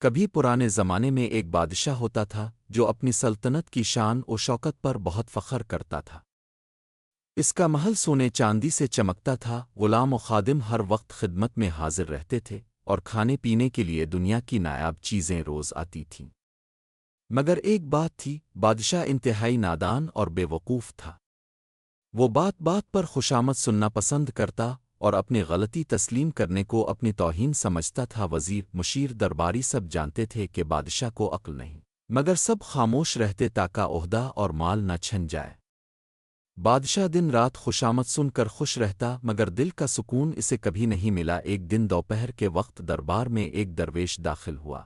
کبھی پرانے زمانے میں ایک بادشاہ ہوتا تھا جو اپنی سلطنت کی شان و شوکت پر بہت فخر کرتا تھا۔ اس کا محل سونے چاندی سے چمکتا تھا، غلام و خادم ہر وقت خدمت میں حاضر رہتے تھے، اور کھانے پینے کے لیے دنیا کی نایاب چیزیں روز آتی تھیں۔ مگر ایک بات تھی، بادشاہ انتہائی نادان اور بے وقوف تھا۔ وہ بات بات پر خوشامد سننا پسند کرتا اور اپنی غلطی تسلیم کرنے کو اپنی توہین سمجھتا تھا۔ وزیر، مشیر، درباری سب جانتے تھے کہ بادشاہ کو عقل نہیں، مگر سب خاموش رہتے تاکہ عہدہ اور مال نہ چھن جائے۔ بادشاہ دن رات خوشامد سن کر خوش رہتا، مگر دل کا سکون اسے کبھی نہیں ملا۔ ایک دن دوپہر کے وقت دربار میں ایک درویش داخل ہوا۔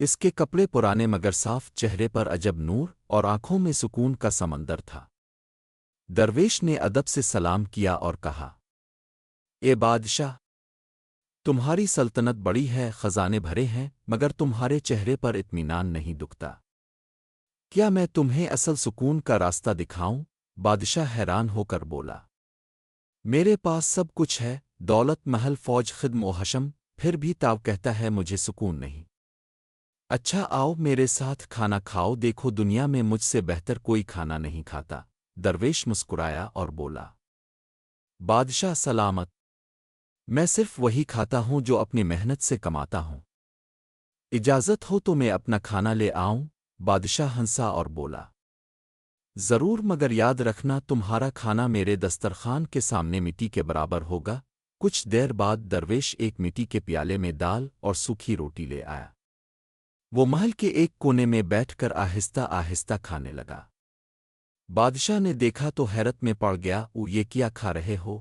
اس کے کپڑے پرانے مگر صاف، چہرے پر عجب نور اور آنکھوں میں سکون کا سمندر تھا۔ درویش نے ادب سے سلام کیا اور کہا، اے بادشاہ، تمہاری سلطنت بڑی ہے، خزانے بھرے ہیں، مگر تمہارے چہرے پر اطمینان نہیں دکھتا۔ کیا میں تمہیں اصل سکون کا راستہ دکھاؤں؟ بادشاہ حیران ہو کر بولا، میرے پاس سب کچھ ہے، دولت، محل، فوج، خدم و حشم، پھر بھی تاؤ کہتا ہے مجھے سکون نہیں۔ اچھا آؤ میرے ساتھ کھانا کھاؤ، دیکھو دنیا میں مجھ سے بہتر کوئی کھانا نہیں کھاتا۔ درویش مسکرایا اور بولا، بادشاہ سلامت، میں صرف وہی کھاتا ہوں جو اپنی محنت سے کماتا ہوں۔ اجازت ہو تو میں اپنا کھانا لے آؤں؟ بادشاہ ہنسا اور بولا، ضرور، مگر یاد رکھنا تمہارا کھانا میرے دسترخوان کے سامنے مٹی کے برابر ہوگا۔ کچھ دیر بعد درویش ایک مٹی کے پیالے میں دال اور سوکھی روٹی لے آیا۔ وہ محل کے ایک کونے میں بیٹھ کر آہستہ آہستہ کھانے لگا۔ بادشاہ نے دیکھا تو حیرت میں پڑ گیا، یہ کیا کھا رہے ہو؟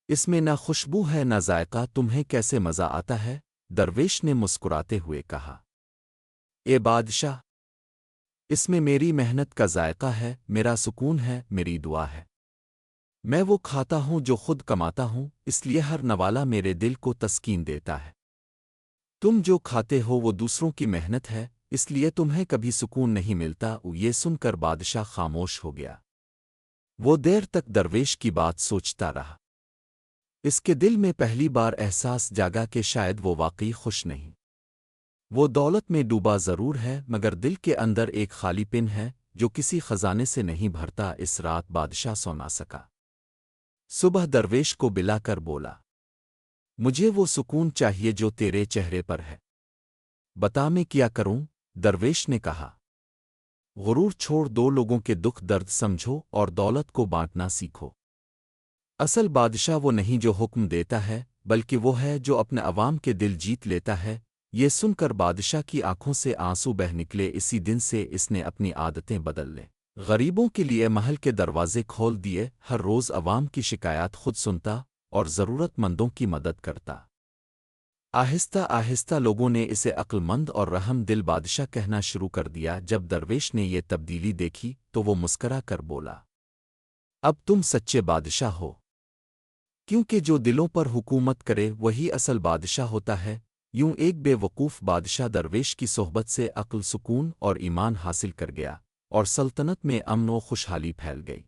اس میں نہ خوشبو ہے نہ ذائقہ، تمہیں کیسے مزہ آتا ہے؟ درویش نے مسکراتے ہوئے کہا، اے بادشاہ، اس میں میری محنت کا ذائقہ ہے، میرا سکون ہے، میری دعا ہے۔ میں وہ کھاتا ہوں جو خود کماتا ہوں، اس لیے ہر نوالا میرے دل کو تسکین دیتا ہے۔ تم جو کھاتے ہو وہ دوسروں کی محنت ہے، اس لیے تمہیں کبھی سکون نہیں ملتا۔ یہ سن کر بادشاہ خاموش ہو گیا۔ وہ دیر تک درویش کی بات سوچتا رہا۔ اس کے دل میں پہلی بار احساس جاگا کہ شاید وہ واقعی خوش نہیں۔ وہ دولت میں ڈوبا ضرور ہے، مگر دل کے اندر ایک خالی پن ہے جو کسی خزانے سے نہیں بھرتا۔ اس رات بادشاہ سو نہ سکا۔ صبح درویش کو بلا کر بولا، مجھے وہ سکون چاہیے جو تیرے چہرے پر ہے، بتا میں کیا کروں؟ درویش نے کہا، غرور چھوڑ دو، لوگوں کے دکھ درد سمجھو اور دولت کو بانٹنا سیکھو۔ اصل بادشاہ وہ نہیں جو حکم دیتا ہے، بلکہ وہ ہے جو اپنے عوام کے دل جیت لیتا ہے۔ یہ سن کر بادشاہ کی آنکھوں سے آنسو بہہ نکلے۔ اسی دن سے اس نے اپنی عادتیں بدل لیں۔ غریبوں کے لیے محل کے دروازے کھول دیے، ہر روز عوام کی شکایات خود سنتا اور ضرورت مندوں کی مدد کرتا۔ آہستہ آہستہ لوگوں نے اسے عقل مند اور رحم دل بادشاہ کہنا شروع کر دیا۔ جب درویش نے یہ تبدیلی دیکھی تو وہ مسکرا کر بولا، اب تم سچے بادشاہ ہو، کیونکہ جو دلوں پر حکومت کرے وہی اصل بادشاہ ہوتا ہے۔ یوں ایک بے وقوف بادشاہ درویش کی صحبت سے عقل، سکون اور ایمان حاصل کر گیا، اور سلطنت میں امن و خوشحالی پھیل گئی۔